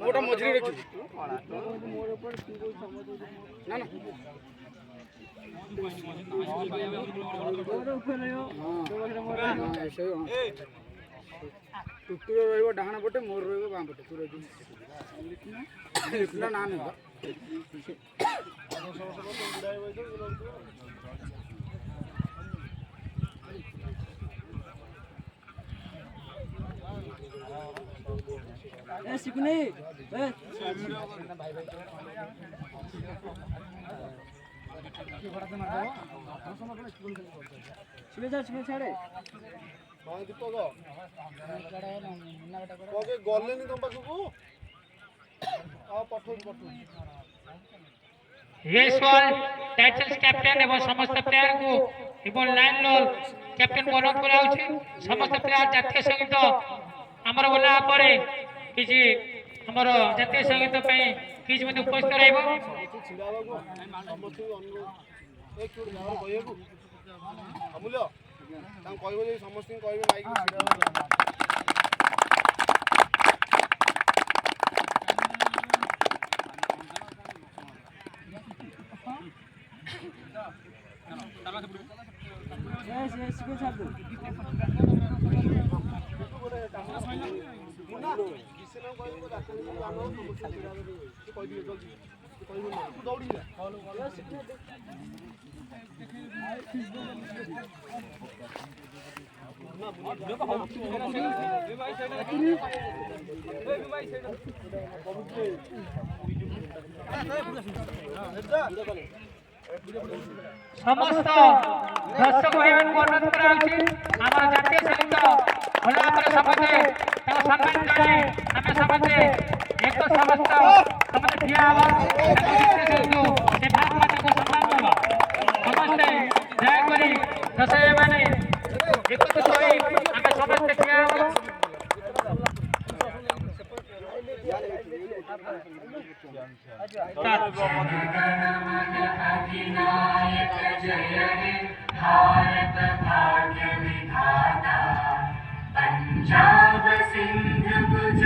গোটা মজুরি রেখে না না ଟୁଟୁର ରହିବ ଡାହାଣ ପଟେ ମୋର ରହିବ ବାଁ ପଟେ ତୁ ରହିବୁ ନା ନା ଶିଖୁନି ଛାଡେ ଗଲେନି ତମ ପାଖକୁ टाइटल्स कैप्टेन एवं समस्त प्लेयर को एवं लाइन लोल कैप्टेन मनोज कराउछि समस्त प्लेयर जातीय संगीत हमर बोला परे किछि हमर जातीय संगीत पई किछि मते उपस्थित रहइबो अमूल्य कहबो जे समस्त कहबे माइक समस्त दर्शक भाई को अनुरोध कराउछि हमर जातीय संगीत होला पर समते ता सम्मान जाने हमें समते एक समस्त समते दिया आवा से भागवत को सम्मान देबा समस्त जय करी दशे माने एकत्र होई हमें समस्त दिया आवा अधिनायक जय हे भारत भाग्य विधाता पंजाब सिंध गुजरात